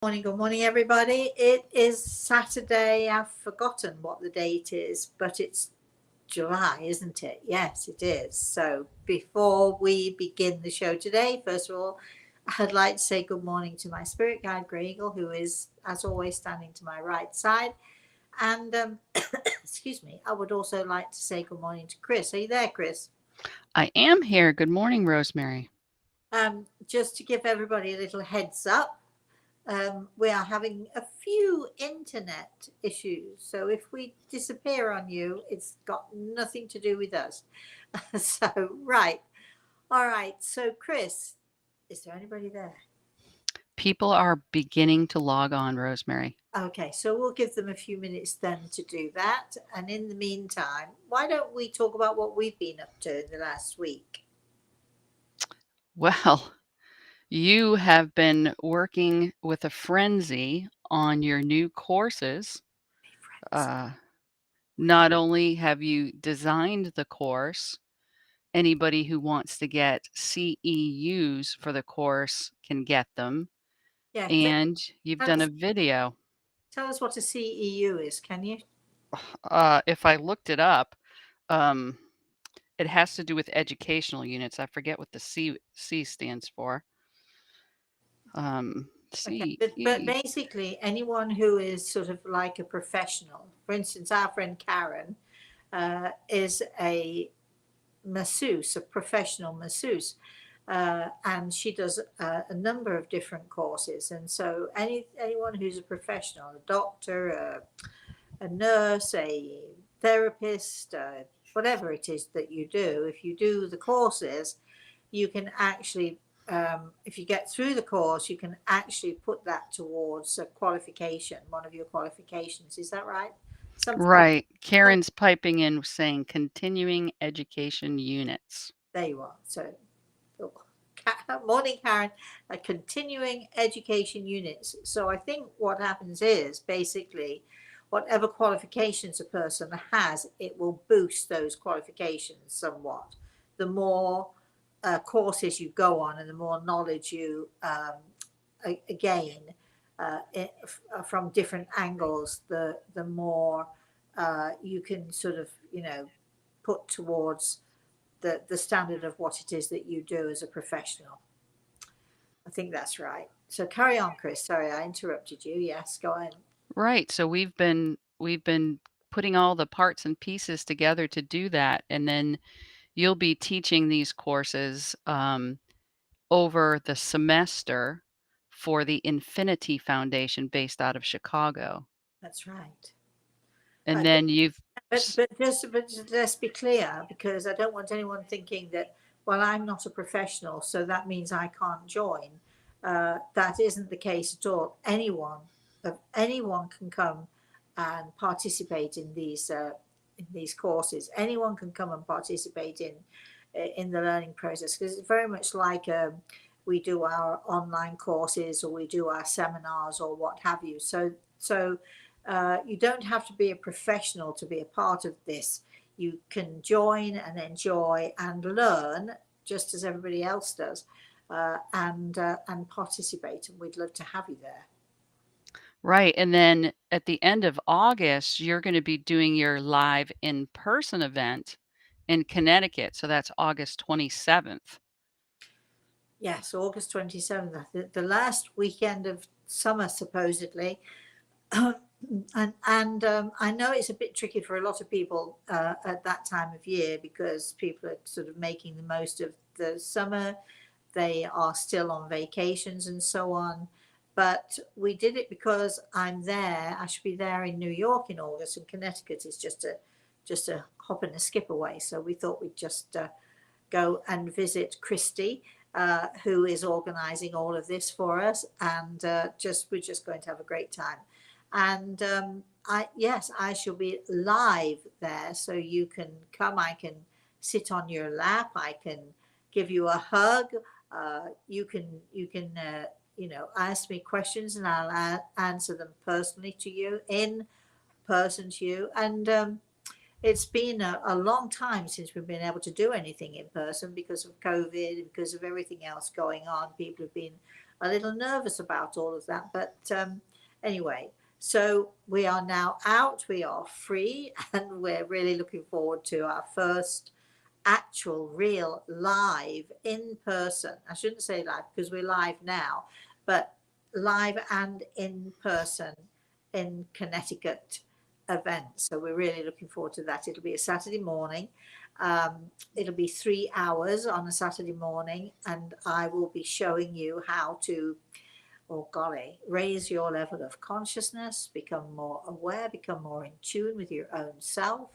Good morning, everybody. It is Saturday. I've forgotten what the date is, but it's July, isn't it? Yes, it is. So before we begin the show today, first of all, I'd like to say good morning to my spirit guide, Grey Eagle, who is, as always, standing to my right side. And excuse me, I would also like to say good morning to Chris. Are you there, Chris? I am here. Good morning, Rosemary. Just to give everybody a little heads up, we are having a few internet issues. So if we disappear on you, it's got nothing to do with us. So, right. All right. So, Chris, is there anybody there? People are beginning to log on, Rosemary. Okay. So, we'll give them a few minutes then to do that. And in the meantime, why don't we talk about what we've been up to in the last week? Well, you have been working with a frenzy on your new courses. Hey, friends. Uh, Not only have you designed the course, anybody who wants to get CEUs for the course can get them, Yeah. and you've Tell done a us, video. tell us what a CEU is, can you? If I looked it up, um, it has to do with educational units. I forget what the C stands for. Okay, C but E. basically, anyone who is sort of like a professional, for instance, our friend Karen is a masseuse, a professional masseuse, and she does a number of different courses. And so, anyone who's a professional, a doctor, a nurse, a therapist, whatever it is that you do, if you do the courses, you can actually, if you get through the course, you can actually put that towards a qualification, one of your qualifications. Is that right? Something Right. like Karen's piping in saying continuing education units. there you are. So, oh, morning, Karen. Continuing education units. So I think what happens is basically whatever qualifications a person has, it will boost those qualifications somewhat. The more courses you go on and the more knowledge you gain from different angles, the more you can sort of, put towards the standard of what it is that you do as a professional. I think that's right. So carry on, Chris. Sorry, I interrupted you. Yes, go ahead. Right. So we've been putting all the parts and pieces together to do that, and then you'll be teaching these courses over the semester for the Infinity Foundation based out of Chicago. That's right. And Right. then you've But just let's be clear, because I don't want anyone thinking that, well, I'm not a professional, so that means I can't join. That isn't the case at all. Anyone can come and participate in these courses. Anyone can come and participate in the learning process, because it's very much like we do our online courses or we do our seminars or what have you. So you don't have to be a professional to be a part of this. You can join and enjoy and learn just as everybody else does, and participate. And we'd love to have you there. right. And then at the end of August, you're going to be doing your live in person event in Connecticut. So that's August 27th. Yes, August 27th, the last weekend of summer, supposedly. And I know it's a bit tricky for a lot of people at that time of year, because people are sort of making the most of the summer. They are still on vacations and so on. But we did it because I'm there. I should be there in New York in August, and Connecticut is just a hop and a skip away. So we thought we'd just go and visit Christy, who is organising all of this for us, and we're just going to have a great time. And I shall be live there, so you can come. I can sit on your lap. I can give you a hug. You can ask me questions, and I'll answer them personally to you, in person to you. And it's been a long time since we've been able to do anything in person because of COVID and because of everything else going on. People have been a little nervous about all of that. But anyway, so we are now out, we are free, and we're really looking forward to our first actual, real, live, in person. I shouldn't say live because we're live now, but live and in person in Connecticut event. So we're really looking forward to that. It'll be a Saturday morning. It'll be 3 hours on a Saturday morning, and I will be showing you how to, oh golly, raise your level of consciousness, become more aware, become more in tune with your own self.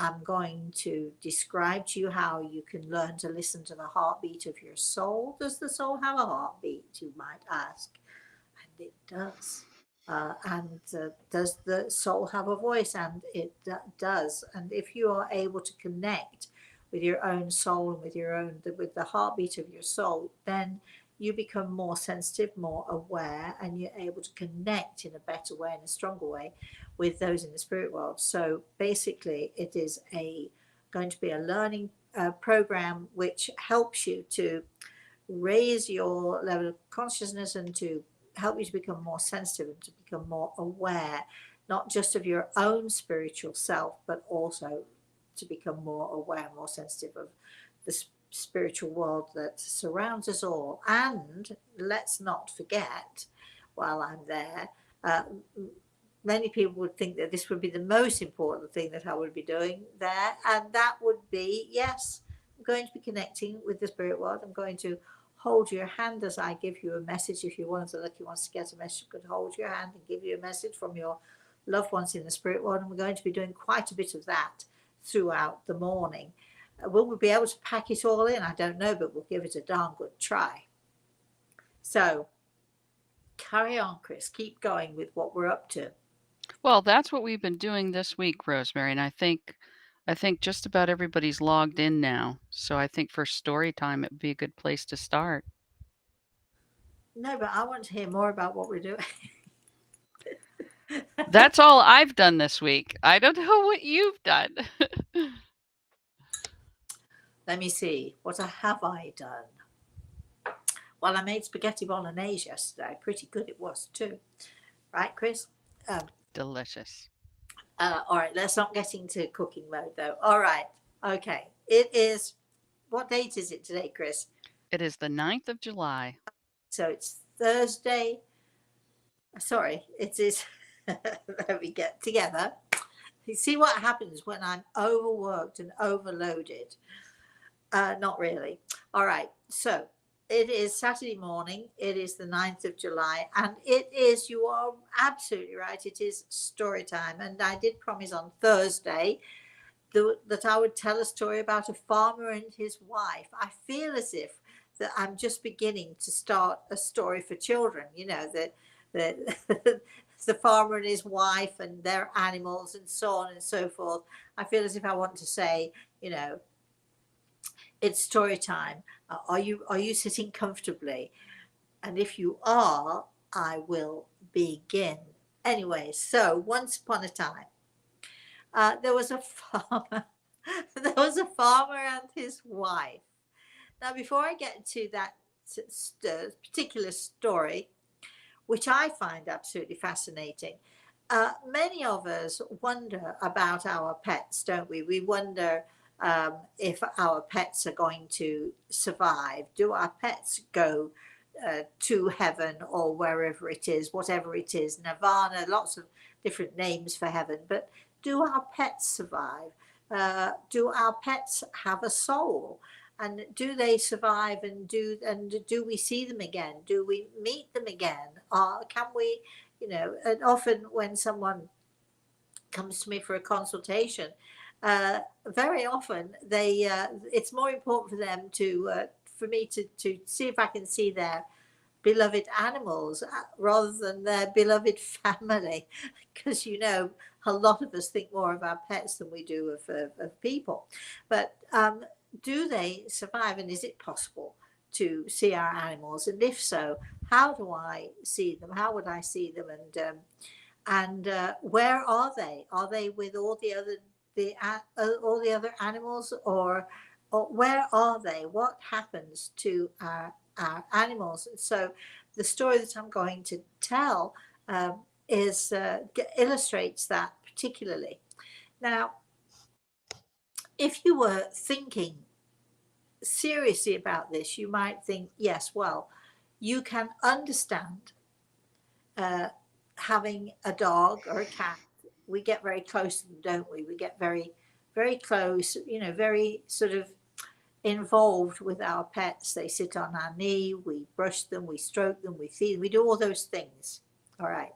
I'm going to describe to you how you can learn to listen to the heartbeat of your soul. Does the soul have a heartbeat, you might ask? And it does. And does the soul have a voice? And it does. And if you are able to connect with your own soul and with the heartbeat of your soul, then you become more sensitive, more aware, and you're able to connect in a better way, in a stronger way, with those in the spirit world. So basically, it is going to be a learning program which helps you to raise your level of consciousness and to help you to become more sensitive and to become more aware, not just of your own spiritual self, but also to become more aware, more sensitive of the spiritual world that surrounds us all. And let's not forget, while I'm there, many people would think that this would be the most important thing that I would be doing there, and that would be, yes, I'm going to be connecting with the spirit world. I'm going to hold your hand as I give you a message. If you're one of the lucky ones to get a message, you could hold your hand and give you a message from your loved ones in the spirit world, and we're going to be doing quite a bit of that throughout the morning. Will we be able to pack it all in? I don't know, but we'll give it a darn good try. So carry on, Chris. Keep going with what we're up to. Well, that's what we've been doing this week, Rosemary, and I think just about everybody's logged in now. So I think for story time, it would be a good place to start. No, but I want to hear more about what we're doing. That's all I've done this week. I don't know what you've done. Let me see. What have I done? Well, I made spaghetti bolognese yesterday. Pretty good it was too. Right, Chris? Delicious. All right, let's not get into cooking mode though. All right. Okay. It is, what date is it today, Chris? It is the 9th of July. So it's Thursday. Sorry, it is. Let me get together. You see what happens when I'm overworked and overloaded. Not really. All right. So it is Saturday morning. It is the 9th of July. And it is, you are absolutely right, it is story time. And I did promise on Thursday that I would tell a story about a farmer and his wife. I feel as if that I'm just beginning to start a story for children, you know, that the farmer and his wife and their animals and so on and so forth. I feel as if I want to say, you know, it's story time. Are you sitting comfortably? And if you are, I will begin. Anyway, so once upon a time, there was a farmer. There was a farmer and his wife. Now, before I get to that particular story, which I find absolutely fascinating, many of us wonder about our pets, don't we? We wonder if our pets are going to survive. Do our pets go to heaven or wherever it is, whatever it is, nirvana, lots of different names for heaven, but do our pets survive? Do our pets have a soul? And do they survive, and do we see them again? Do we meet them again? Can we, you know, and often when someone comes to me for a consultation, very often it's more important for them for me to see if I can see their beloved animals rather than their beloved family, because you know a lot of us think more of our pets than we do of people. But do they survive, and is it possible to see our animals? And if so, how do I see them? How would I see them? And where are they? Are they with all the other animals, or where are they? What happens to our our animals. So the story that I'm going to tell is illustrates that particularly. Now, if you were thinking seriously about this, you might think, yes, well, you can understand uh, having a dog or a cat. We get very close to them, don't we? We get very, very close, you know, very sort of involved with our pets. They sit on our knee, we brush them, we stroke them, we feed them, we do all those things. All right.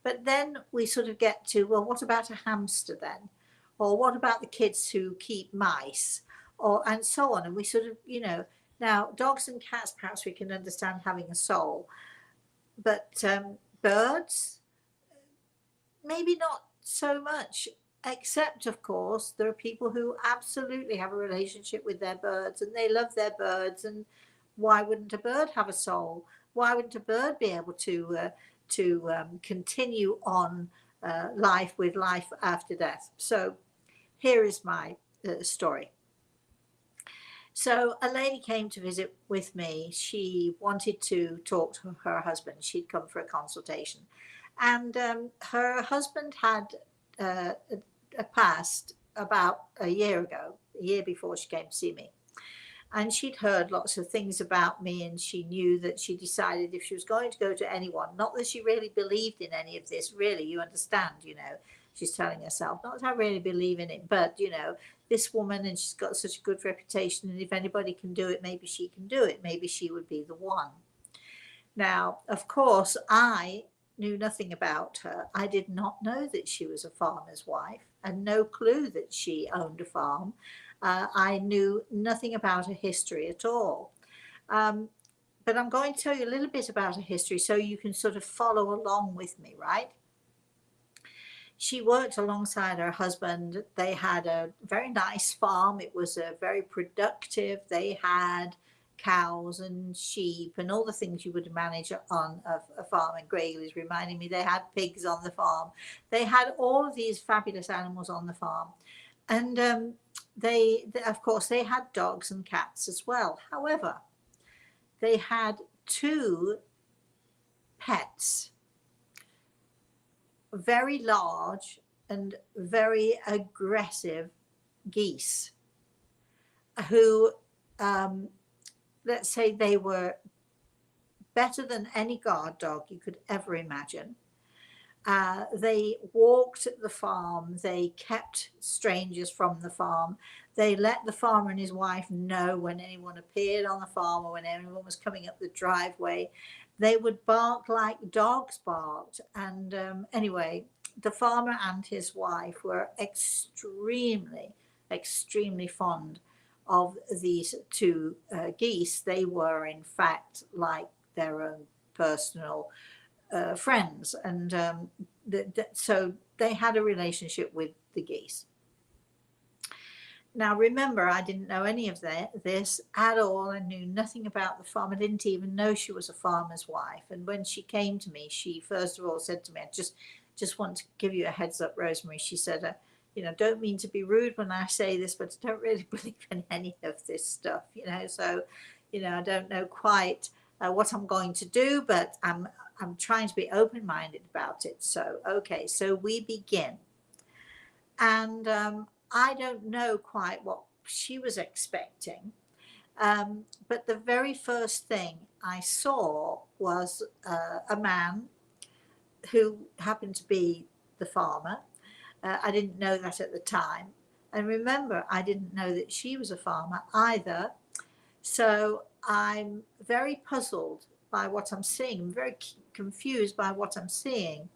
But then we sort of get to, well, what about a hamster then? Or what about the kids who keep mice? Or and so on. And we sort of, you know, now dogs and cats, perhaps we can understand having a soul, but birds, maybe not so much. Except, of course, there are people who absolutely have a relationship with their birds and they love their birds. And why wouldn't a bird have a soul? Why wouldn't a bird be able to continue on life with life after death? So here is my story. So a lady came to visit with me. She wanted to talk to her husband. She'd come for a consultation, and her husband had uh, passed about a year ago, a year before she came to see me. And she'd heard lots of things about me, and she knew that she decided if she was going to go to anyone, not that she really believed in any of this, really, you understand, you know, she's telling herself, not that I really believe in it, but, you know, this woman, and she's got such a good reputation, and if anybody can do it, maybe she can do it. Maybe she would be the one. Now, of course, I knew nothing about her. I did not know that she was a farmer's wife and no clue that she owned a farm. I knew nothing about her history at all. Um, but I'm going to tell you a little bit about her history so you can sort of follow along with me, right? She worked alongside her husband. They had a very nice farm. It was very productive. They had cows and sheep and all the things you would manage on a farm. And Greg is reminding me they had pigs on the farm. They had all of these fabulous animals on the farm. And of course, they had dogs and cats as well. However, they had two pets, very large and very aggressive geese who, let's say, they were better than any guard dog you could ever imagine. They walked the farm. They kept strangers from the farm. They let the farmer and his wife know when anyone appeared on the farm or when anyone was coming up the driveway. They would bark like dogs barked. And anyway, the farmer and his wife were extremely, extremely fond of these two geese. They were, in fact, like their own personal friends, and so they had a relationship with the geese. Now, remember, I didn't know any of this at all. I knew nothing about the farm. I didn't even know she was a farmer's wife. And when she came to me, she first of all said to me, I just want to give you a heads up, Rosemary. She said, you know, don't mean to be rude when I say this, but I don't really believe in any of this stuff, you know. So, you know, I don't know quite what I'm going to do, but I'm trying to be open-minded about it. So, okay, so we begin. And I don't know quite what she was expecting. But the very first thing I saw was a man who happened to be the farmer. I didn't know that at the time. And remember, I didn't know that she was a farmer either. So I'm very puzzled by what I'm seeing. I'm very confused by what I'm seeing.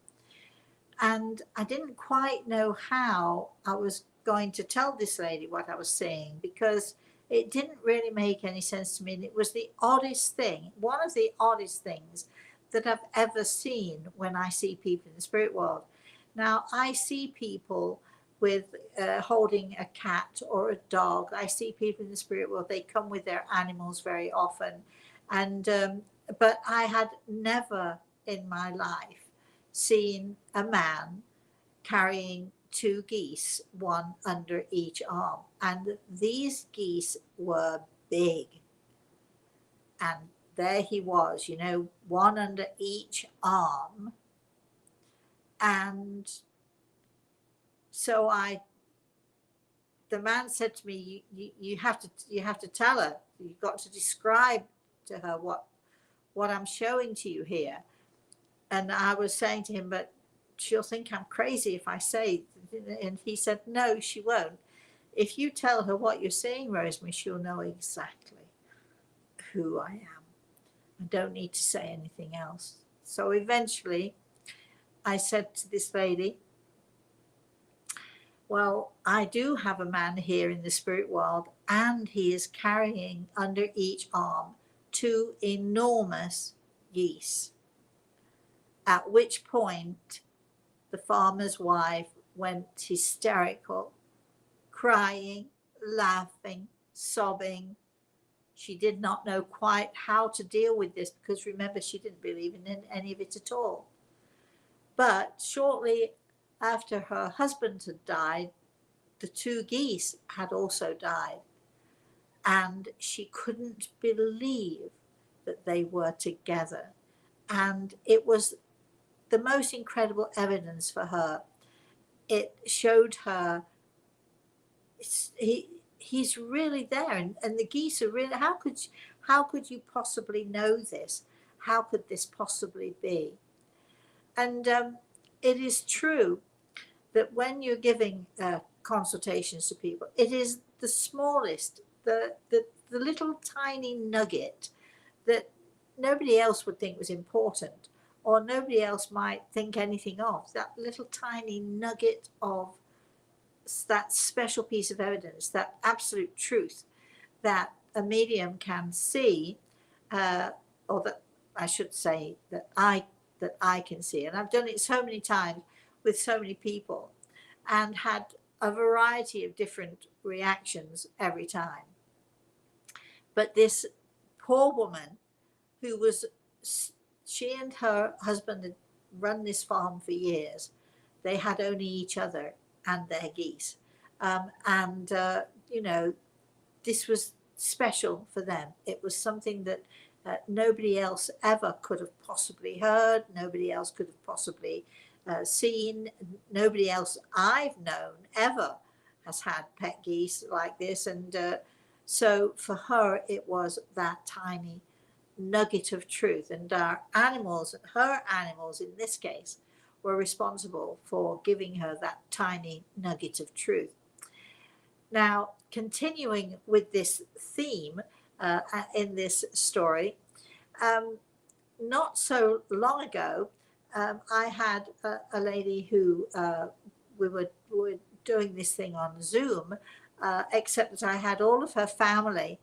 And I didn't quite know how I was going to tell this lady what I was seeing, because it didn't really make any sense to me. And it was the oddest thing, one of the oddest things that I've ever seen when I see people in the spirit world. Now, I see people with holding a cat or a dog. I see people in the spirit world. They come with their animals very often. And but I had never in my life seen a man carrying two geese, one under each arm. And these geese were big, and there he was, you know, one under each arm. And so the man said to me, you have to tell her, you've got to describe to her what I'm showing to you here. And I was saying to him, but she'll think I'm crazy if I say. And he said, no, she won't. If you tell her what you're seeing, Rosemary, she'll know exactly who I am. I don't need to say anything else. So eventually I said to this lady, well, I do have a man here in the spirit world, and he is carrying under each arm 2 enormous geese. At which point the farmer's wife went hysterical, crying, laughing, sobbing. She did not know quite how to deal with this because, remember, she didn't believe in any of it at all. But shortly after her husband had died, the 2 geese had also died. And she couldn't believe that they were together. And it was the most incredible evidence for her. It showed her he's really there, and the geese are really. How could you possibly know this? How could this possibly be? And it is true that when you're giving consultations to people, it is the smallest, the little tiny nugget that nobody else would think was important, or nobody else might think anything of. That little tiny nugget of that special piece of evidence, that absolute truth that a medium can see, or that I should say that I can see. And I've done it so many times with so many people and had a variety of different reactions every time. But this poor woman who was, she and her husband had run this farm for years. They had only each other and their geese. You know, this was special for them. It was something that nobody else ever could have possibly heard. Nobody else could have possibly seen. Nobody else I've known ever has had pet geese like this. And so for her, it was that tiny nugget of truth. And our animals, her animals in this case, were responsible for giving her that tiny nugget of truth. Now, continuing with this theme in this story, not so long ago, I had a lady who we were doing this thing on Zoom, except that I had all of her family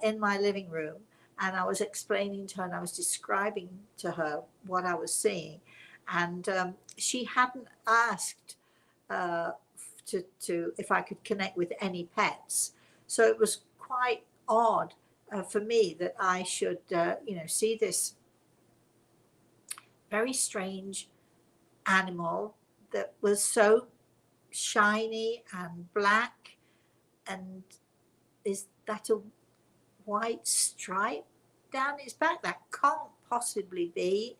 in my living room, and I was explaining to her and I was describing to her what I was seeing. And she hadn't asked to if I could connect with any pets. So it was quite odd for me that I should, see this very strange animal that was so shiny and black. And is that a white stripe down its back? That can't possibly be.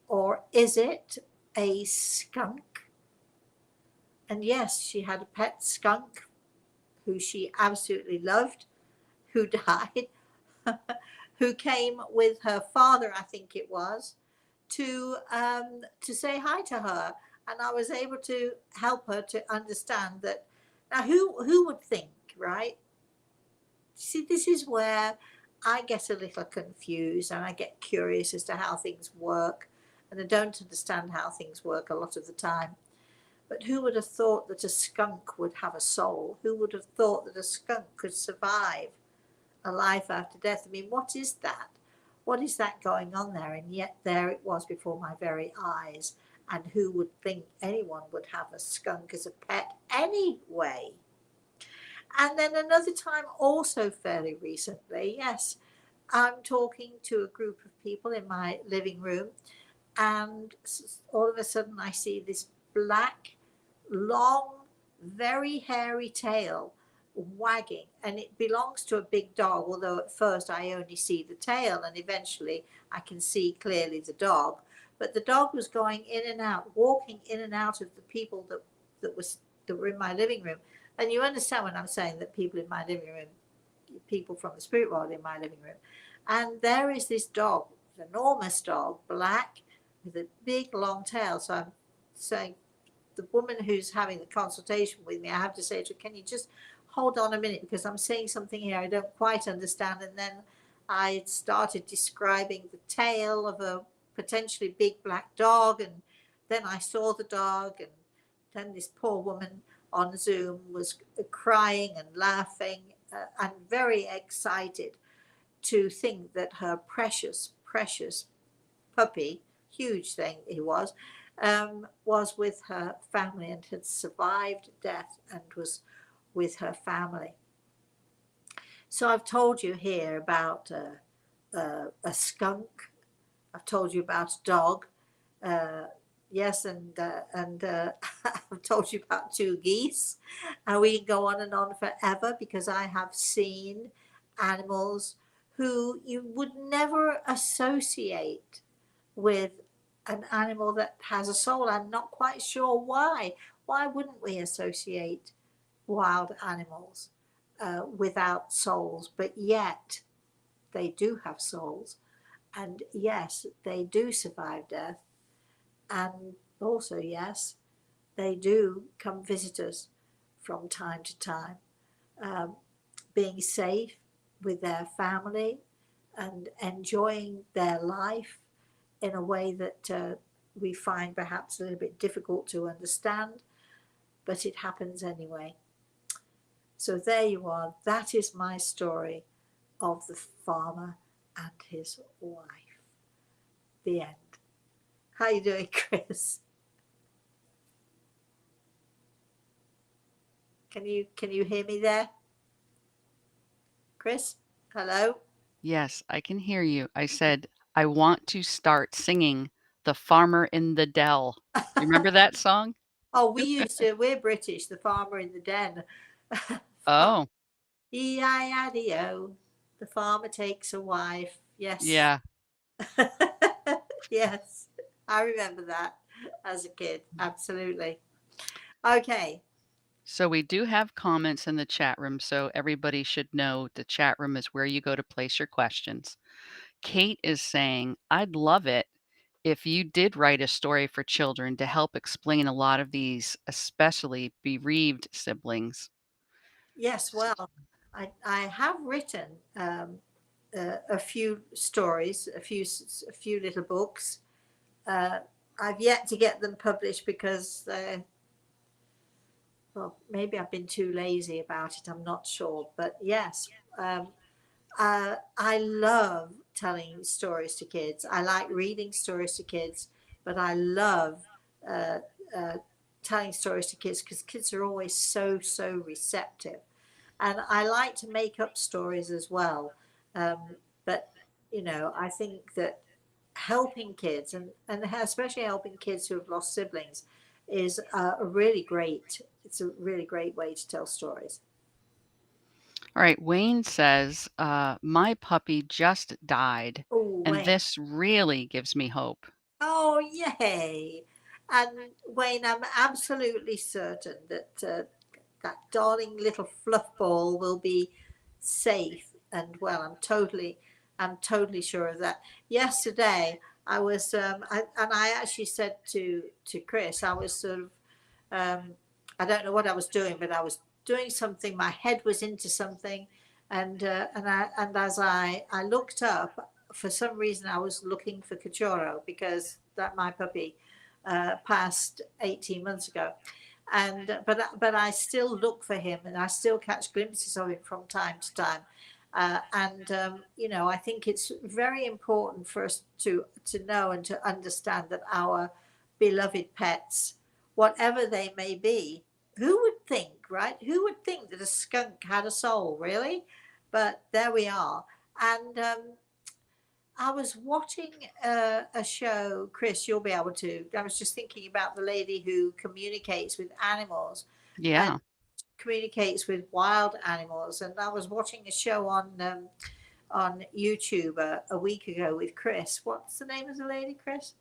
Or is it a skunk? And yes, she had a pet skunk who she absolutely loved, who died, who came with her father, I think it was, to say hi to her. And I was able to help her to understand that. Now, who would think, right? See, this is where I get a little confused and I get curious as to how things work. And I don't understand how things work a lot of the time. But who would have thought that a skunk would have a soul? Who would have thought that a skunk could survive a life after death? I mean, what is that? What is that going on there? And yet there it was before my very eyes. And who would think anyone would have a skunk as a pet anyway? And then another time, also fairly recently, yes, I'm talking to a group of people in my living room, and all of a sudden I see this black, long, very hairy tail wagging, and it belongs to a big dog, although at first I only see the tail and eventually I can see clearly the dog. But the dog was going in and out, walking in and out of the people that was that were in my living room. And you understand when I'm saying that people in my living room, people from the spirit world in my living room. And there is this dog, an enormous dog, black, with a big long tail. So I'm saying, the woman who's having the consultation with me, I have to say to her, can you just hold on a minute because I'm saying something here I don't quite understand. And then I started describing the tail of a potentially big black dog, and then I saw the dog, and then this poor woman on Zoom was crying and laughing and very excited to think that her precious, precious puppy, huge thing he was with her family and had survived death and was with her family. So I've told you here about a skunk. I've told you about a dog. Yes, and I've told you about two geese, and we can go on forever because I have seen animals who you would never associate with an animal that has a soul. I'm not quite sure why. Why wouldn't we associate wild animals without souls? But yet they do have souls, and yes, they do survive death, and also, yes, they do come visit us from time to time, um, being safe with their family and enjoying their life in a way that we find perhaps a little bit difficult to understand, but it happens anyway. So there you are. That is my story of the farmer and his wife. The end. How you doing, Chris? Can you hear me there, Chris? Hello. Yes, I can hear you. I said, "I want to start singing The Farmer in the Dell." You remember that song? Oh, we're British, the farmer in the den. Oh, E-I-I-D-O. The farmer takes a wife. Yes. yeah. Yes. I remember that as a kid. Absolutely. Okay. So we do have comments in the chat room, so everybody should know the chat room is where you go to place your questions. Kate is saying, "I'd love it if you did write a story for children to help explain a lot of these, especially bereaved siblings." Yes. Well, I have written a few stories, a few little books. Uh, I've yet to get them published because well, maybe I've been too lazy about it. I'm not sure, but yes, um, I love telling stories to kids. I like reading stories to kids, but I love uh, uh, telling stories to kids because kids are always so receptive. And I like to make up stories as well. But, I think that helping kids and especially helping kids who have lost siblings is it's a really great way to tell stories. All right, Wayne says, "My puppy just died, Oh, and Wayne. this really gives me hope." Oh, yay. And Wayne, I'm absolutely certain that that darling little fluff ball will be safe and well. I'm totally sure of that. Yesterday, and I actually said to Chris, I was sort of, um, I don't know what I was doing, but I was doing something. My head was into something, and as I looked up, for some reason I was looking for Cachorro because that my puppy passed 18 months ago, and but I still look for him, and I still catch glimpses of him from time to time. I think it's very important for us to know and to understand that our beloved pets, whatever they may be, who would think, right? Who would think that a skunk had a soul, really? But there we are. And I was watching a show, Chris, you'll be able to. I was just thinking about the lady who communicates with animals, and Yeah. communicates with wild animals. And I was watching a show on YouTube a week ago with Chris. What's the name of the lady, Chris?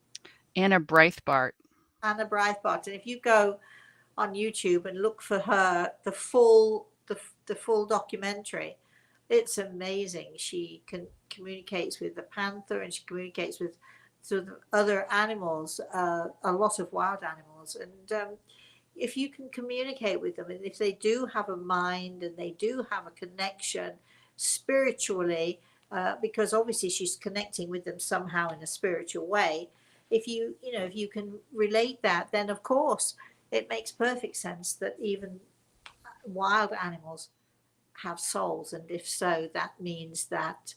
Anna Breithbart. Anna Breithbart. And if you go on YouTube and look for her, the full documentary, it's amazing. She communicates with the panther, and she communicates with sort of other animals, a lot of wild animals. And if you can communicate with them, and if they do have a mind and they do have a connection spiritually, because obviously she's connecting with them somehow in a spiritual way. If you can relate that, then of course it makes perfect sense that even wild animals have souls. And if so, that means that,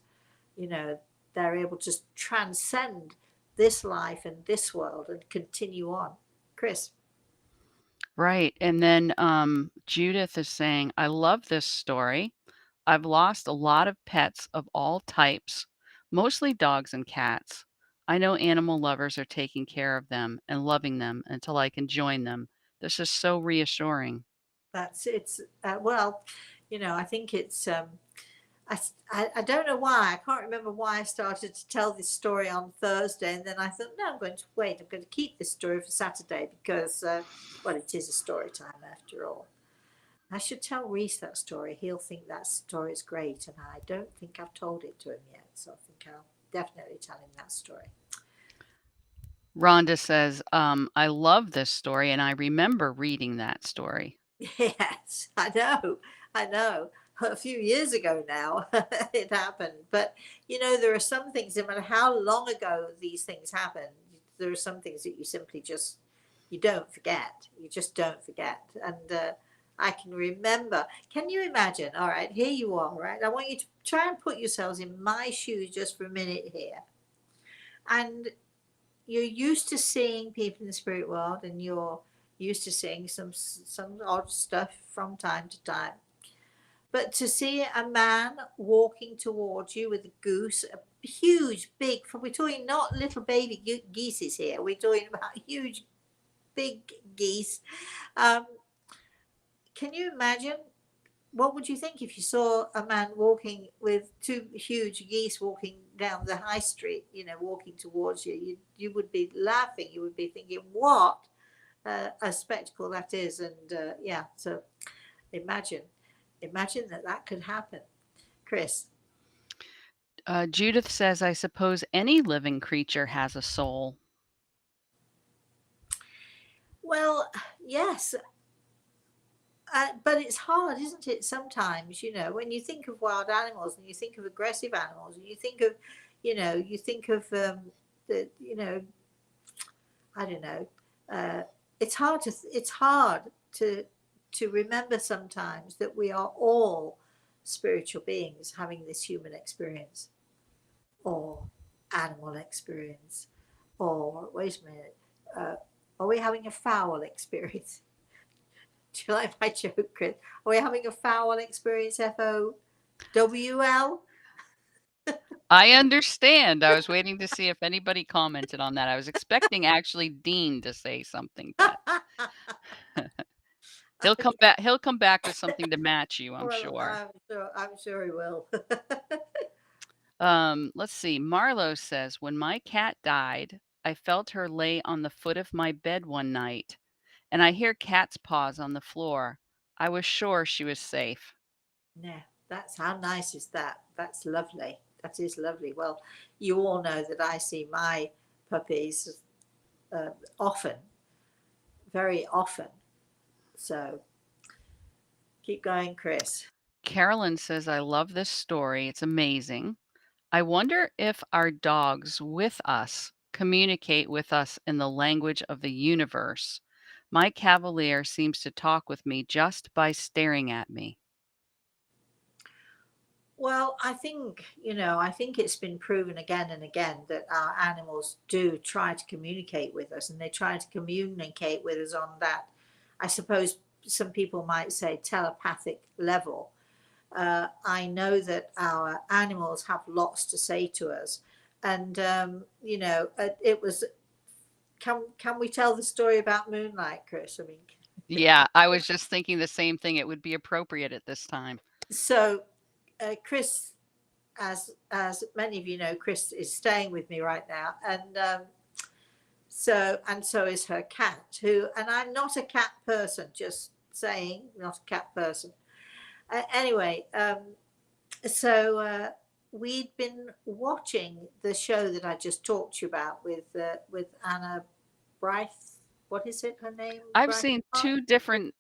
you know, they're able to transcend this life and this world and continue on. Chris. Right. And then Judith is saying, I love this story. I've lost a lot of pets of all types, mostly dogs and cats. I know animal lovers are taking care of them and loving them until I can join them. This is so reassuring. That's it's well, I think it's I don't know why. I can't remember why I started to tell this story on Thursday, and then I thought, no, I'm going to wait. I'm going to keep this story for Saturday because, well, it is a story time after all. I should tell Reese that story. He'll think that story is great, and I don't think I've told it to him yet. So I think I'll definitely tell him that story. Rhonda says, I love this story and I remember reading that story. Yes, I know. I know. A few years ago now, it happened. But, there are some things, no matter how long ago these things happen, there are some things that you simply just, you don't forget. You just don't forget. And I can remember. Can you imagine? All right, here you are, right? I want you to try and put yourselves in my shoes just for a minute here. And you're used to seeing people in the spirit world, and you're used to seeing some odd stuff from time to time. But to see a man walking towards you with a goose, a huge, big, we're talking not little baby geese here, we're talking about huge, big geese. Um, can you imagine? What would you think if you saw a man walking with two huge geese walking down the high street, walking towards you? You would be laughing. You would be thinking, what a spectacle that is. And yeah, so imagine that could happen. Chris. Judith says, I suppose any living creature has a soul. Well, yes, but it's hard, isn't it? Sometimes, when you think of wild animals and you think of aggressive animals and you think of, the, I don't know. It's hard to remember sometimes that we are all spiritual beings having this human experience or animal experience, or wait a minute, are we having a foul experience? Do you like my joke, Chris? Are we having a foul experience? FOWL? I understand. I was waiting to see if anybody commented on that. I was expecting actually Dean to say something, but he'll come back with something to match you, I'm Well, sure. I'm sure he will. Let's see. Marlo says, when my cat died, I felt her lay on the foot of my bed one night, and I hear cat's paws on the floor. I was sure she was safe. Yeah, that's how nice is that? That's lovely. That is lovely. Well, you all know that I see my puppies often, very often. So keep going, Chris. Carolyn says, I love this story. It's amazing. I wonder if our dogs with us communicate with us in the language of the universe. My cavalier seems to talk with me just by staring at me. Well, I think it's been proven again and again that our animals do try to communicate with us, and they try to communicate with us on that, I suppose some people might say, telepathic level. I know that our animals have lots to say to us, and it was. Can we tell the story about Moonlight, Chris? I mean, Yeah, I was just thinking the same thing. It would be appropriate at this time. So, Chris, as many of you know, Chris is staying with me right now, and so is her cat. And I'm not a cat person. Just saying, not a cat person. Anyway, so we'd been watching the show that I just talked to you about with Anna Bryce. What is it? Her name? I've Bryce. seen 2 different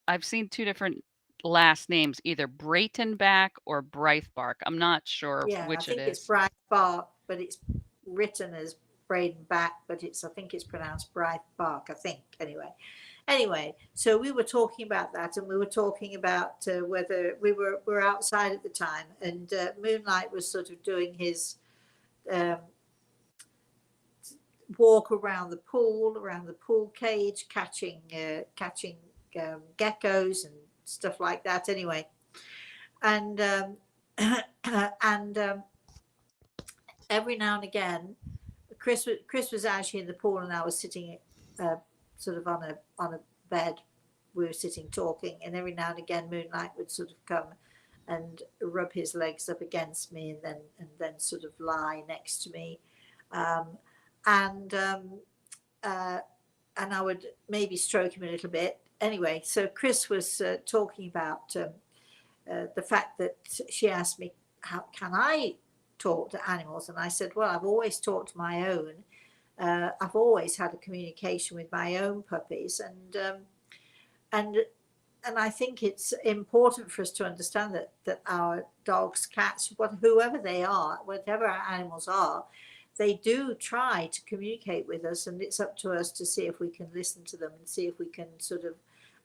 I've seen 2 different last names, either Breitenbach or Breithbark. I'm not sure Yeah, I which it think it's is. Bryce Bark, but it's written as Braden Back, but I think it's pronounced Bryce Bark. I think anyway. So we were talking about that, and we were talking about whether we were outside at the time, and Moonlight was sort of doing his um, walk around the pool cage, catching geckos and stuff like that. Anyway, and and every now and again, Chris was actually in the pool, and I was sitting sort of on a bed. We were sitting talking, and every now and again, Moonlight would sort of come and rub his legs up against me, and then sort of lie next to me, um, and um, uh, and I would maybe stroke him a little bit. Anyway, so Chris was talking about the fact that she asked me, how can I talk to animals? And I said, well, I've always talked to my own. I've always had a communication with my own puppies, and and I think it's important for us to understand that our dogs, cats, whoever they are, whatever our animals are, they do try to communicate with us, and it's up to us to see if we can listen to them and see if we can sort of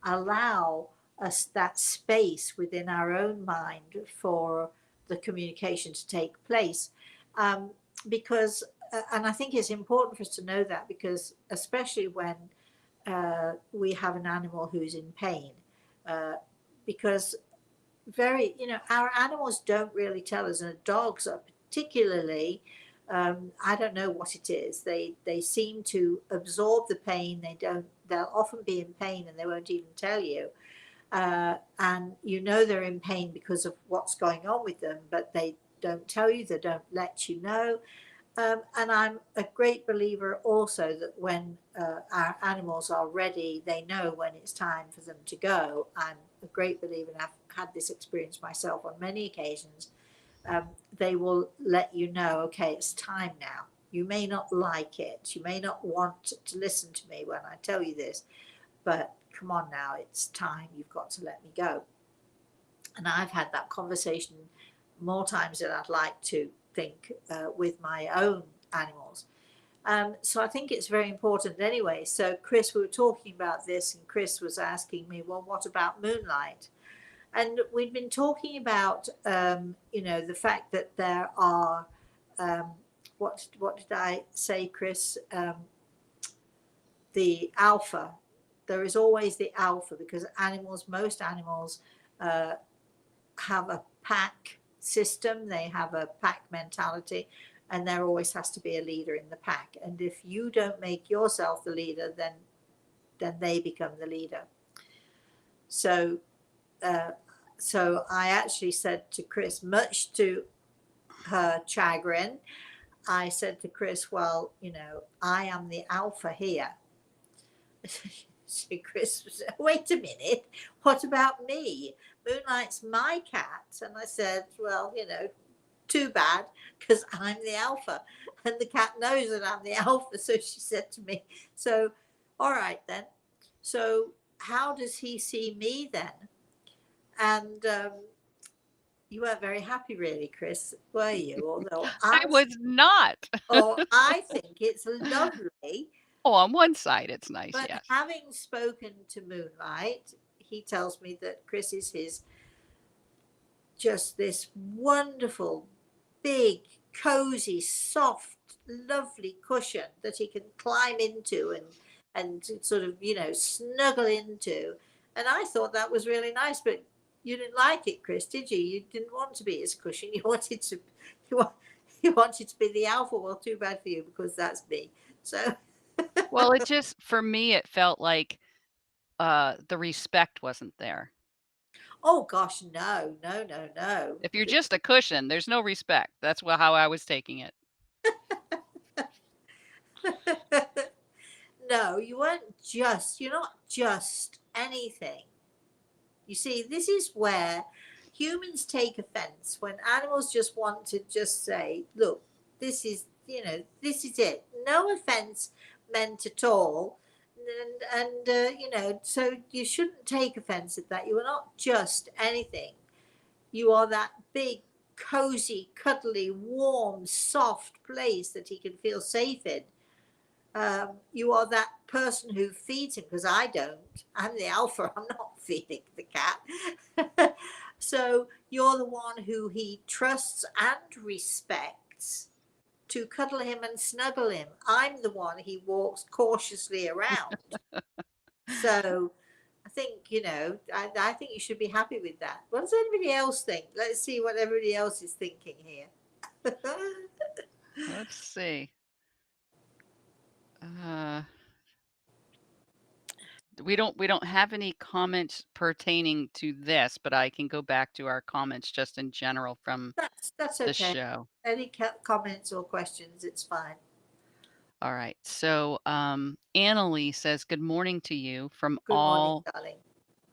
allow us that space within our own mind for the communication to take place. Um, because, and I think it's important for us to know that, because especially when we have an animal who's in pain, uh, because our animals don't really tell us, and dogs are particularly. I don't know what it is. They seem to absorb the pain. They don't. They'll often be in pain and they won't even tell you. And they're in pain because of what's going on with them, but they don't tell you. They don't let you know. And I'm a great believer also that when our animals are ready, they know when it's time for them to go. I'm a great believer, and I've had this experience myself on many occasions. They will let you know, okay, it's time now. You may not like it. You may not want to listen to me when I tell you this, but come on now, it's time. You've got to let me go. And I've had that conversation more times than I'd like to think with my own animals. So I think it's very important anyway. So Chris, we were talking about this, and Chris was asking me, well, what about Moonlight? And we'd been talking about, the fact that there are, what did I say, Chris? The alpha. There is always the alpha, because most animals, uh, have a pack system. They have a pack mentality, and there always has to be a leader in the pack. And if you don't make yourself the leader, then they become the leader. So, uh, so I actually said to Chris, much to her chagrin, I said to Chris, well, I am the alpha here. So Chris said, wait a minute, what about me? Moonlight's my cat. And I said, well, too bad, because I'm the alpha. And the cat knows that I'm the alpha. So she said to me, so, all right then. So how does he see me then? And you weren't very happy, really, Chris, were you? Although I was not. I think it's lovely. Oh, on one side, it's nice, But yes. having spoken to Moonlight, he tells me that Chris is just this wonderful, big, cozy, soft, lovely cushion that he can climb into and sort of snuggle into. And I thought that was really nice, but you didn't like it, Chris, did you? You didn't want to be his cushion. You, want, you wanted to be the alpha. Well, too bad for you, because that's me. So Well, it just for me, it felt like the respect wasn't there. Oh gosh, no, no, no, no. If you're just a cushion, there's no respect. That's how I was taking it. No, you're not just anything. You see, this is where humans take offense when animals just want to just say, look, this is, this is it. No offense meant at all. So you shouldn't take offense at that. You are not just anything. You are that big, cozy, cuddly, warm, soft place that he can feel safe in. You are that person who feeds him, because I don't. I'm the alpha. I'm not feeding the cat. So you're the one who he trusts and respects to cuddle him and snuggle him. I'm the one he walks cautiously around. So I think, I think you should be happy with that. What does anybody else think? Let's see what everybody else is thinking here. Let's see. Uh, we don't have any comments pertaining to this, but I can go back to our comments just in general from That's the okay. show. Any comments or questions? It's fine. All right. So, Annalie says, "Good morning to you Good morning, darling.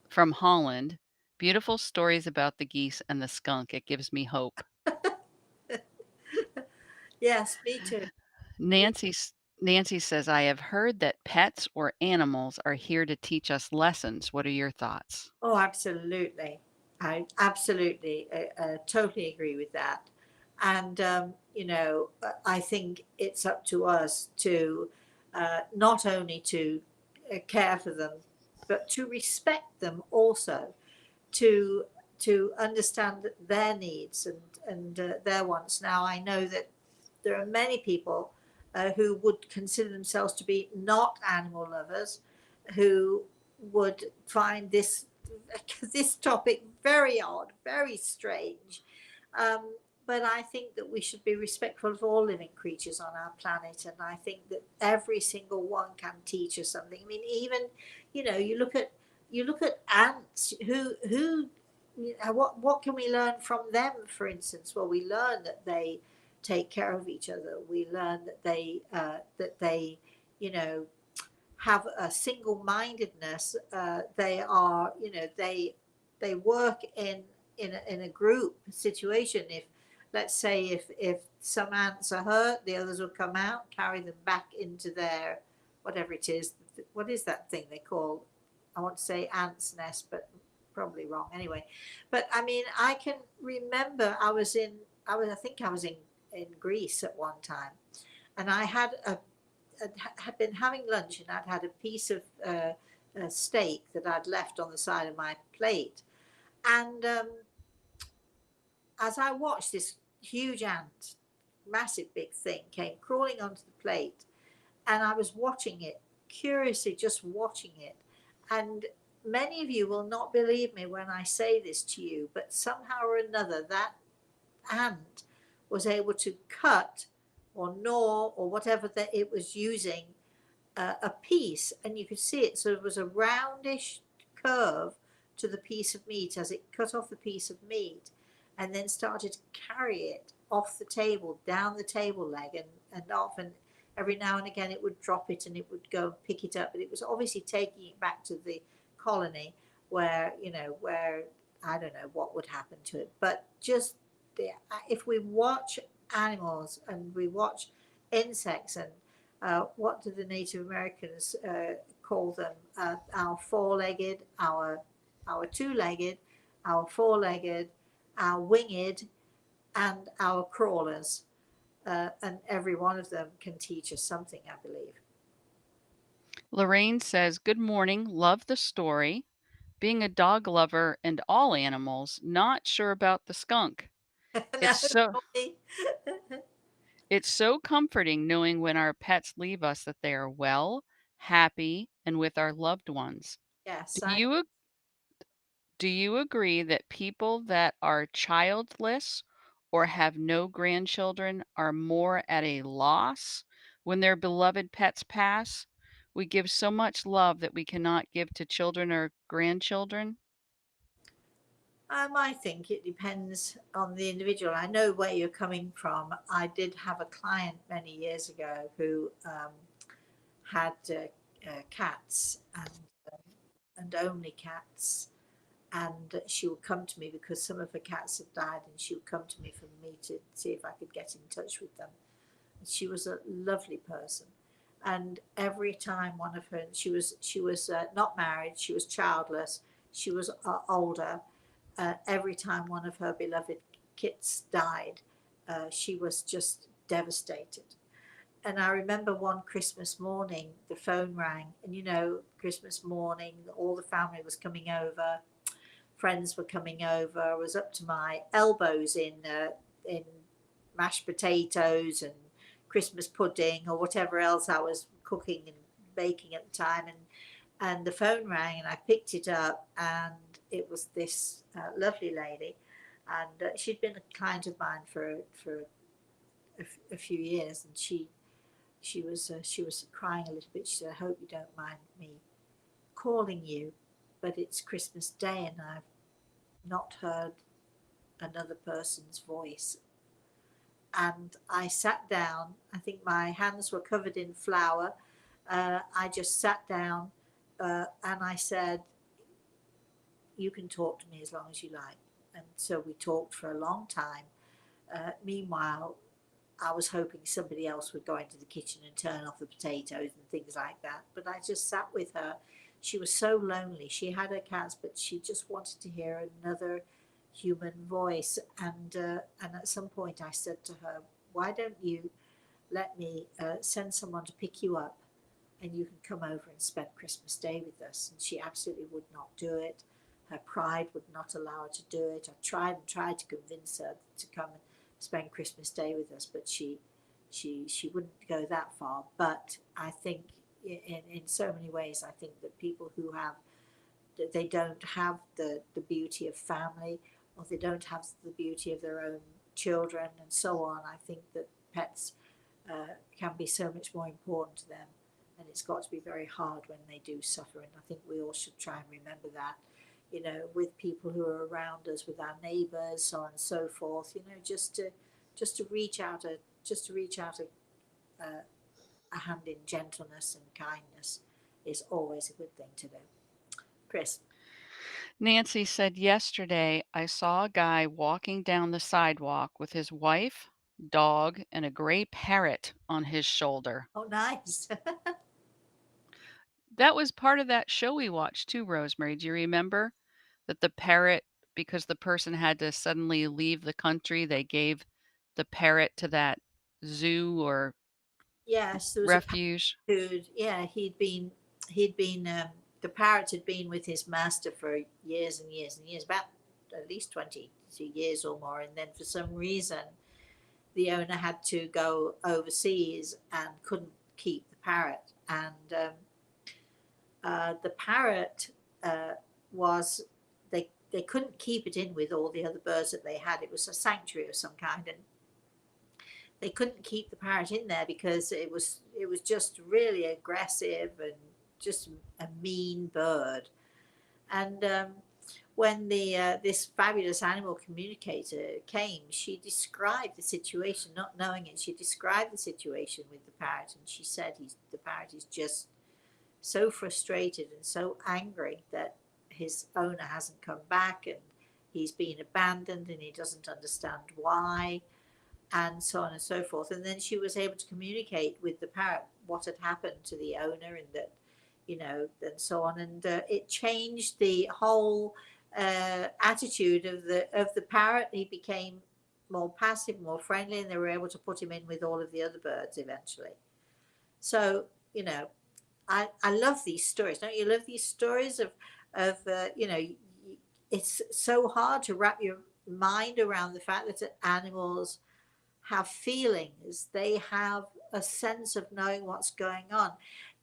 from Holland. Beautiful stories about the geese and the skunk. It gives me hope." Yes, me too. Me Nancy Nancy says, "I have heard that pets or animals are here to teach us lessons. What are your thoughts?" Oh, absolutely. I absolutely totally agree with that. And, I think it's up to us to not only to care for them, but to respect them also, to understand their needs and their wants. Now, I know that there are many people who would consider themselves to be not animal lovers, who would find this topic very odd, very strange. Um, but I think that we should be respectful of all living creatures on our planet, and I think that every single one can teach us something. I mean, even you look at ants. What can we learn from them? For instance, well, we learn that they take care of each other. We learn that they you know have a single-mindedness. They are, they work in a group situation. If, let's say, if some ants are hurt, the others will come out, carry them back into their whatever it is. What is that thing they call? I want to say ants nest, but probably wrong. Anyway, but I mean, I can remember I think I was in Greece at one time, and had been having lunch, and I'd had a piece of steak that I'd left on the side of my plate. And as I watched this huge ant, massive big thing, came crawling onto the plate, and I was watching it, curiously just watching it. And many of you will not believe me when I say this to you, but somehow or another, that ant was able to cut or gnaw or whatever that it was using a piece, and you could see it. So it was a roundish curve to the piece of meat as it cut off the piece of meat, and then started to carry it off the table, down the table leg, and off. And every now and again, it would drop it, and it would go and pick it up. But it was obviously taking it back to the colony where I don't know what would happen to it. But just if we watch animals and we watch insects, and what do the Native Americans call them? Our four-legged, our two-legged, our four-legged, our winged, and our crawlers. And every one of them can teach us something, I believe. Lorraine says, "Good morning. Love the story. Being a dog lover and all animals, not sure about the skunk. No, It's so not me. it's so comforting knowing when our pets leave us that they are well, happy, and with our loved ones. Yes, Do I you Do you agree that people that are childless or have no grandchildren are more at a loss when their beloved pets pass? We give so much love that we cannot give to children or grandchildren. I think it depends on the individual. I know where you're coming from. I did have a client many years ago who had cats and only cats, and she would come to me because some of her cats had died, and she would come to me for me to see if I could get in touch with them. And she was a lovely person, and every time one of her, she was not married, she was childless, she was older. Every time one of her beloved kits died, she was just devastated. And I remember one Christmas morning, the phone rang, and Christmas morning, all the family was coming over, friends were coming over. I was up to my elbows in mashed potatoes and Christmas pudding or whatever else I was cooking and baking at the time, and the phone rang, and I picked it up, and it was this lovely lady, and she'd been a client of mine for a few years, and she was crying a little bit. She said, "I hope you don't mind me calling you, but it's Christmas Day, and I've not heard another person's voice." And I sat down. I think my hands were covered in flour. I just sat down, and I said, "You can talk to me as long as you like." And so we talked for a long time. Meanwhile, I was hoping somebody else would go into the kitchen and turn off the potatoes and things like that. But I just sat with her. She was so lonely. She had her cats, but she just wanted to hear another human voice. And at some point, I said to her, "Why don't you let me send someone to pick you up, and you can come over and spend Christmas Day with us?" And she absolutely would not do it. Her pride would not allow her to do it. I tried and tried to convince her to come and spend Christmas Day with us, but she wouldn't go that far. But I think in so many ways, I think that people who have they don't have the beauty of family, or they don't have the beauty of their own children and so on. I think that pets can be so much more important to them, and it's got to be very hard when they do suffer. And I think we all should try and remember that, with people who are around us, with our neighbours, so on and so forth. Just to reach out a, a hand in gentleness and kindness is always a good thing to do. Chris. Nancy said yesterday, I saw a guy walking down the sidewalk with his wife, dog, and a gray parrot on his shoulder. Oh, nice. That was part of that show we watched too, Rosemary. Do you remember that the parrot, because the person had to suddenly leave the country, they gave the parrot to that zoo or Yes, there was a refuge? dude. Yeah, he'd been the parrot had been with his master for years and years and years, about at least 22 years or more. And then for some reason, the owner had to go overseas and couldn't keep the parrot. And the parrot was they couldn't keep it in with all the other birds that they had. It was a sanctuary of some kind, and they couldn't keep the parrot in there because it was just really aggressive and just a mean bird. And when the this fabulous animal communicator came, she described the situation, not knowing it. She described the situation with the parrot, and she said the parrot is just so frustrated and so angry that his owner hasn't come back, and he's been abandoned, and he doesn't understand why, and so on and so forth. And then she was able to communicate with the parrot what had happened to the owner, and that, and so on. And it changed the whole attitude of the parrot. He became more passive, more friendly, and they were able to put him in with all of the other birds eventually. So, I love these stories. Don't you love these stories of it's so hard to wrap your mind around the fact that animals have feelings. They have a sense of knowing what's going on.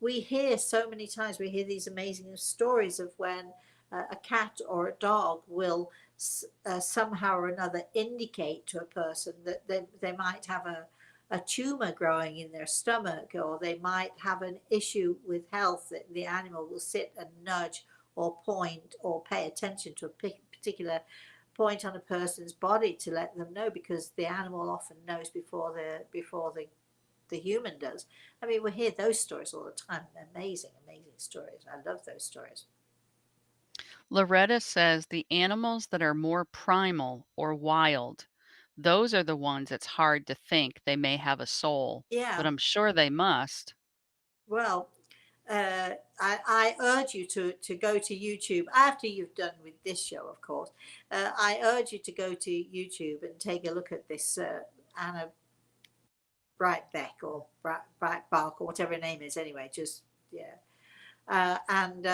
We hear so many times, we hear these amazing stories of when a cat or a dog will somehow or another indicate to a person that they might have a tumor growing in their stomach, or they might have an issue with health that the animal will sit and nudge or point or pay attention to a particular point on a person's body to let them know, because the animal often knows before the human does. I mean, we hear those stories all the time. Amazing, amazing stories. I love those stories. Loretta says the animals that are more primal or wild, those are the ones it's hard to think they may have a soul, but Yeah. I'm sure they must. Well, I urge you to go to YouTube after you've done with this show, of course. I urge you to go to YouTube and take a look at this Anna Brightbeck or Brightbark or whatever her name is. Anyway, just yeah, and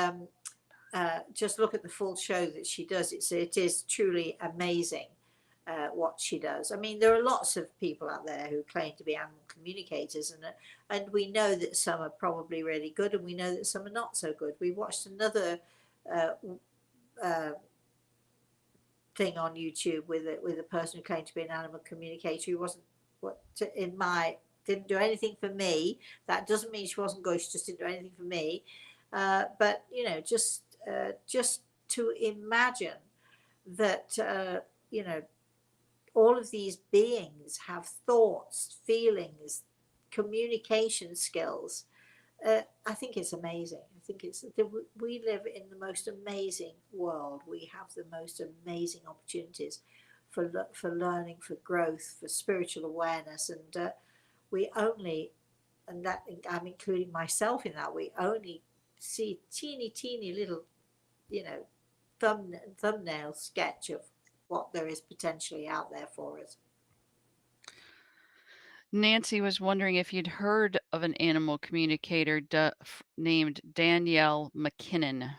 just look at the full show that she does. It is truly amazing what she does. I mean, there are lots of people out there who claim to be animal communicators, and we know that some are probably really good, and we know that some are not so good. We watched another uh, uh, thing on YouTube with a person who claimed to be an animal communicator who wasn't what in my didn't do anything for me. That doesn't mean she wasn't good. She just didn't do anything for me. But just to imagine that all of these beings have thoughts, feelings, communication skills. I think it's amazing. I think we live in the most amazing world. We have the most amazing opportunities for learning, for growth, for spiritual awareness, and we only, and that I'm including myself in that. We only see teeny little, you know, thumbnail sketch of what there is potentially out there for us. Nancy was wondering if you'd heard of an animal communicator named Danielle McKinnon.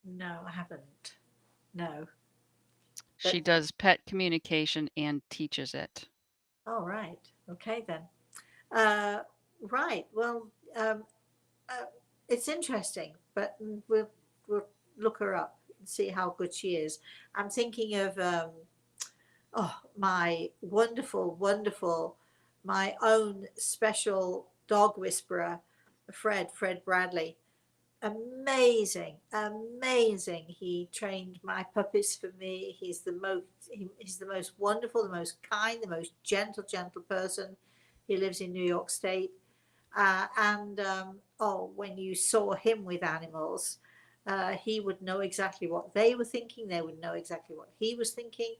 No, I haven't. No, She but does pet communication and teaches it. all right. Okay then. Uh, right. Well, uh, it's interesting, but we'll look her up and see how good she is. I'm thinking of my wonderful, my own special dog whisperer, Fred Bradley. Amazing. He trained my puppies for me. He's the most wonderful, the most kind, the most gentle person. He lives in New York State. And when you saw him with animals, he would know exactly what they were thinking. They would know exactly what he was thinking.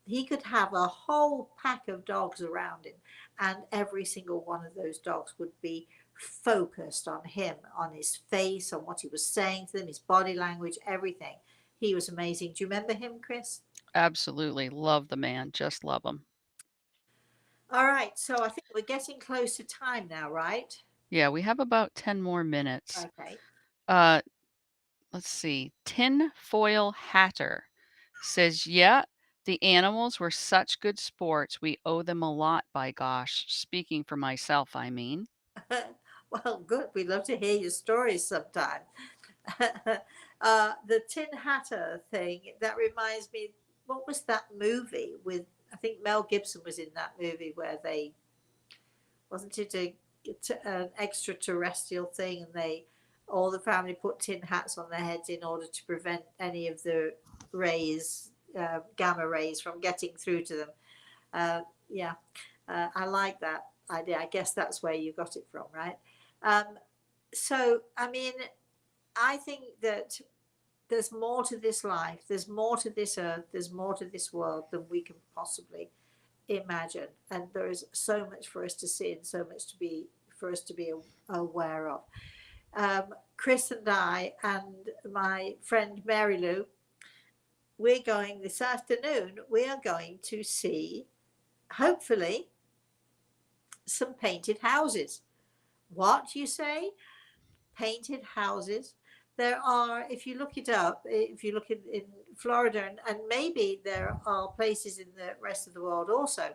He could have a whole pack of dogs around him, and every single one of those dogs would be focused on him, on his face, on what he was saying to them, his body language, everything. He was amazing. Do you remember him, Chris? Absolutely. Love the man. Just love him. All right, so I think we're getting close to time now, right? Yeah, we have about 10 more minutes. Okay. Uh, let's see. Tin Foil Hatter says, yeah, the animals were such good sports. We owe them a lot, by gosh. Speaking for myself, I mean. Well, good. We'd love to hear your stories sometime. The Tin Hatter thing, that reminds me, what was that movie with, I think Mel Gibson was in that movie where they, wasn't it an extraterrestrial thing, and all the family put tin hats on their heads in order to prevent any of the rays, gamma rays from getting through to them. Yeah, I like that idea. I guess that's where you got it from, right? Um, so, I mean, I think that there's more to this life, there's more to this earth, there's more to this world than we can possibly imagine. And there is so much for us to see and so much for us to be aware of. Chris and I and my friend Mary Lou, we're going this afternoon, we are going to see, hopefully, some painted houses. What, you say? Painted houses. There are, if you look it up, if you look in Florida, and maybe there are places in the rest of the world also.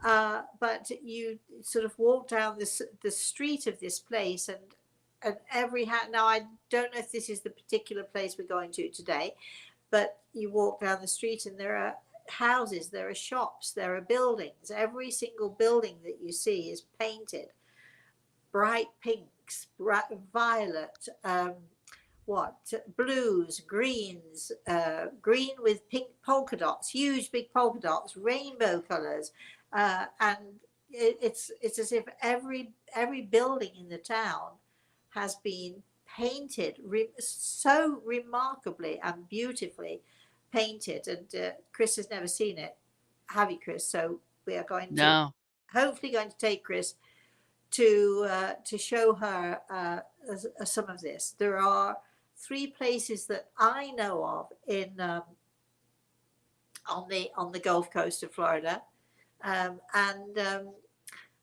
But you sort of walk down the street of this place, and every house. Now I don't know if this is the particular place we're going to today, but you walk down the street and there are houses, there are shops, there are buildings. Every single building that you see is painted bright pinks, bright violet, blues, greens, green with pink polka dots, huge big polka dots, rainbow colors, and it's as if every building in the town has been painted so remarkably and beautifully painted. And Chris has never seen it, have you, Chris? So we are going to No. hopefully going to take Chris to show her some of this. There are 3 places that I know of in on the Gulf Coast of Florida, and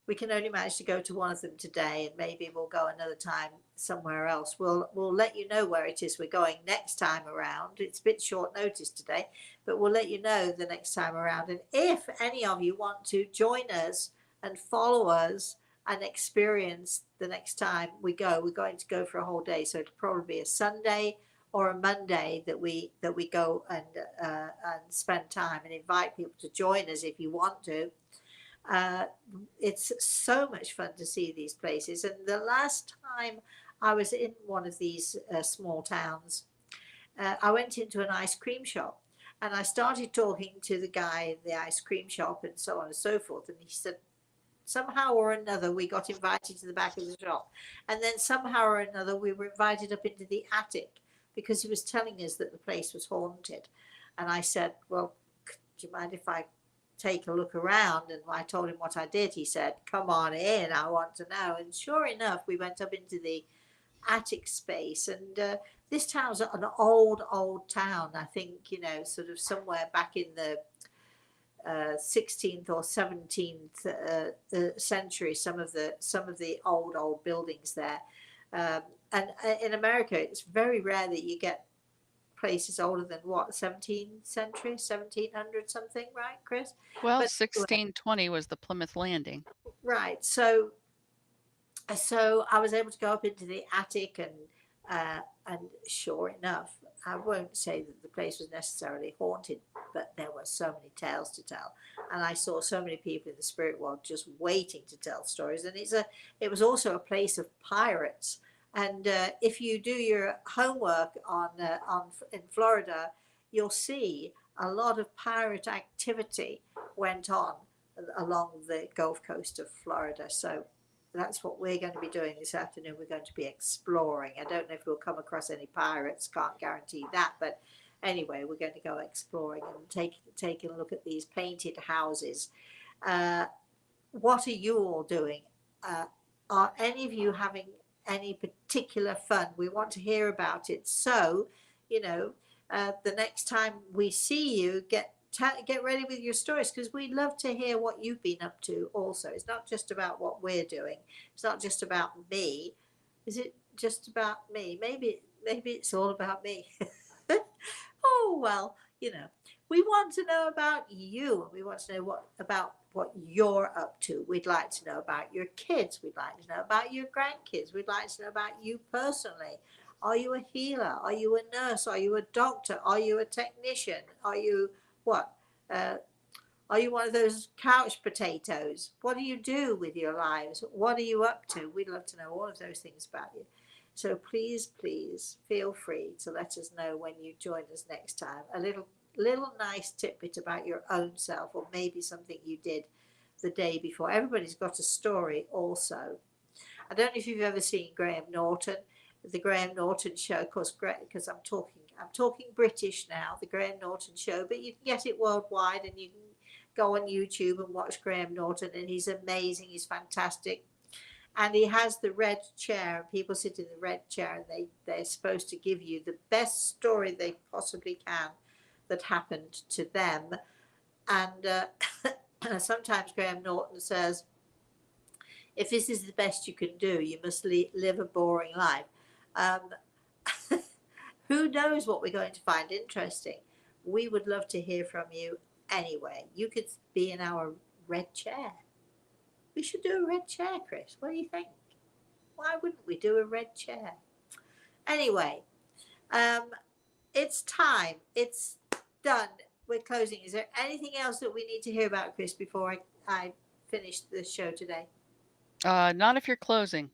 we can only manage to go to one of them today, and maybe we'll go another time somewhere else. We'll let you know where it is we're going next time around. It's a bit short notice today, but we'll let you know the next time around. And if any of you want to join us and follow us and experience the next time we go, we're going to go for a whole day, so it'll probably be a Sunday or a Monday that we go and spend time, and invite people to join us if you want to. It's so much fun to see these places. And the last time I was in one of these small towns, I went into an ice cream shop, and I started talking to the guy in the ice cream shop and so on and so forth. And he said, somehow or another, we got invited to the back of the shop. And then somehow or another, we were invited up into the attic because he was telling us that the place was haunted. And I said, well, do you mind if I take a look around? And I told him what I did. He said, come on in, I want to know. And sure enough, we went up into the attic space, and this town's an old town. I think, sort of somewhere back in the 16th or 17th century, some of the old buildings there. And in America, it's very rare that you get places older than 17th century, 1700 something, right, Chris? Well, But anyway, 1620 was the Plymouth Landing. right. So I was able to go up into the attic, and sure enough, I won't say that the place was necessarily haunted, but there were so many tales to tell, and I saw so many people in the spirit world just waiting to tell stories. And it was also a place of pirates. And if you do your homework on in Florida, you'll see a lot of pirate activity went on along the Gulf Coast of Florida. So that's what we're going to be doing this afternoon. We're going to be exploring. I don't know if we'll come across any pirates, can't guarantee that, but anyway, we're going to go exploring and taking a look at these painted houses. What are you all doing? Are any of you having any particular fun? We want to hear about it. So, the next time we see you, get ready with your stories, because we'd love to hear what you've been up to also. It's not just about what we're doing. It's not just about me. Is it just about me? Maybe it's all about me. Oh, well, we want to know about you, and we want to know about what you're up to. We'd like to know about your kids. We'd like to know about your grandkids. We'd like to know about you personally. Are you a healer? Are you a nurse? Are you a doctor? Are you a technician? Are you what? Are you one of those couch potatoes? What do you do with your lives? What are you up to? We'd love to know all of those things about you. So please feel free to let us know when you join us next time. A little nice tidbit about your own self, or maybe something you did the day before. Everybody's got a story also. I don't know if you've ever seen Graham Norton, the Graham Norton show, because I'm talking British now, the Graham Norton show, but you can get it worldwide, and you can go on YouTube and watch Graham Norton, and he's amazing, he's fantastic. And he has the red chair, and people sit in the red chair, and they're supposed to give you the best story they possibly can that happened to them. And sometimes Graham Norton says, if this is the best you can do, you must live a boring life. Who knows what we're going to find interesting? We would love to hear from you anyway. You could be in our red chair. We should do a red chair, Chris. What do you think? Why wouldn't we do a red chair? Anyway, it's time. It's done. we're closing. Is there anything else that we need to hear about, Chris, before I finish the show today? Not if you're closing.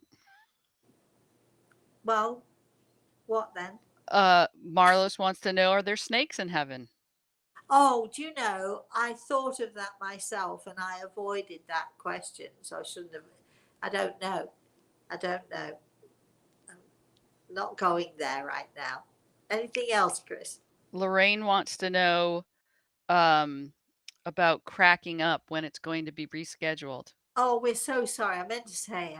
Well, what then? Marlos wants to know, are there snakes in heaven? Oh, do you know, I thought of that myself and I avoided that question. So I shouldn't have. I don't know. I don't know. I'm not going there right now. Anything else, Chris? Lorraine wants to know um, about cracking up, when it's going to be rescheduled. Oh, we're so sorry. I meant to say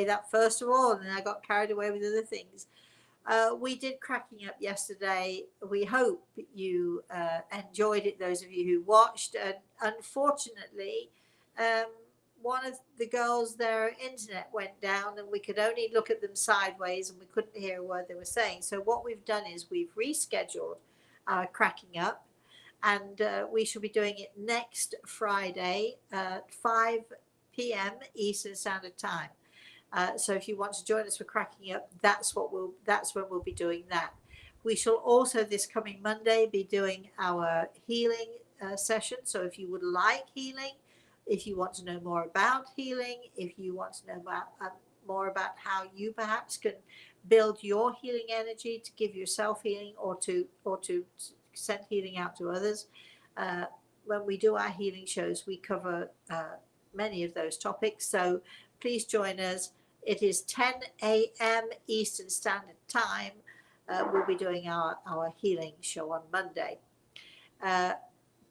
that first of all, and then I got carried away with other things. We did cracking up yesterday. We hope you enjoyed it, those of you who watched. And unfortunately, um, one of the girls, their internet went down, and we could only look at them sideways, and we couldn't hear a word they were saying. So what we've done is we've rescheduled our cracking up, and we shall be doing it next Friday at 5 p.m. Eastern Standard Time. So if you want to join us for cracking up, that's when we'll be doing that. We shall also this coming Monday be doing our healing session. So if you would like healing, if you want to know more about healing, if you want to know about more about how you perhaps can build your healing energy to give yourself healing, or to send healing out to others. Uh, when we do our healing shows, we cover many of those topics. So please join us. It is 10 a.m. Eastern Standard Time. We'll be doing our healing show on Monday. Uh,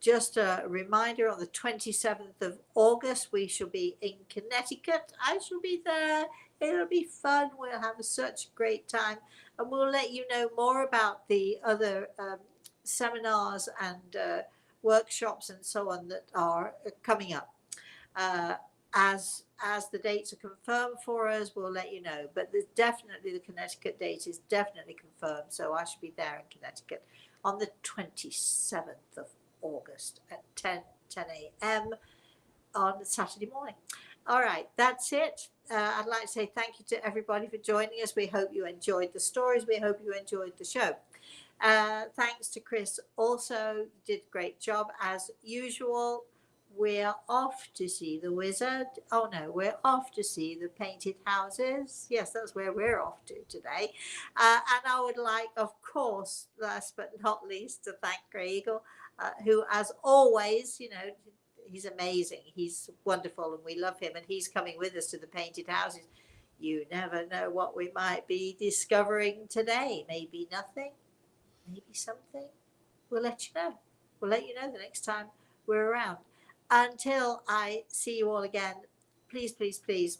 just a reminder, on the 27th of August, we shall be in Connecticut. I shall be there. It'll be fun. We'll have such a great time. And we'll let you know more about the other seminars and workshops and so on that are coming up. Uh, as the dates are confirmed for us, we'll let you know. But there's definitely, the Connecticut date is definitely confirmed. So I should be there in Connecticut on the 27th of August at 10 a.m. on Saturday morning. All right, that's it. I'd like to say thank you to everybody for joining us. We hope you enjoyed the stories. We hope you enjoyed the show. Thanks to Chris also. You did a great job as usual. We're off to see the wizard. Oh no, we're off to see the painted houses. Yes, that's where we're off to today. And I would like, of course, last but not least, to thank Grey Eagle, who, as always, he's amazing. He's wonderful, and we love him. And he's coming with us to the painted houses. You never know what we might be discovering today. Maybe nothing, maybe something. We'll let you know. We'll let you know the next time we're around. Until I see you all again, please, please, please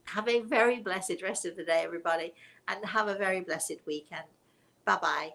have a very blessed rest of the day, everybody, and have a very blessed weekend. Bye bye.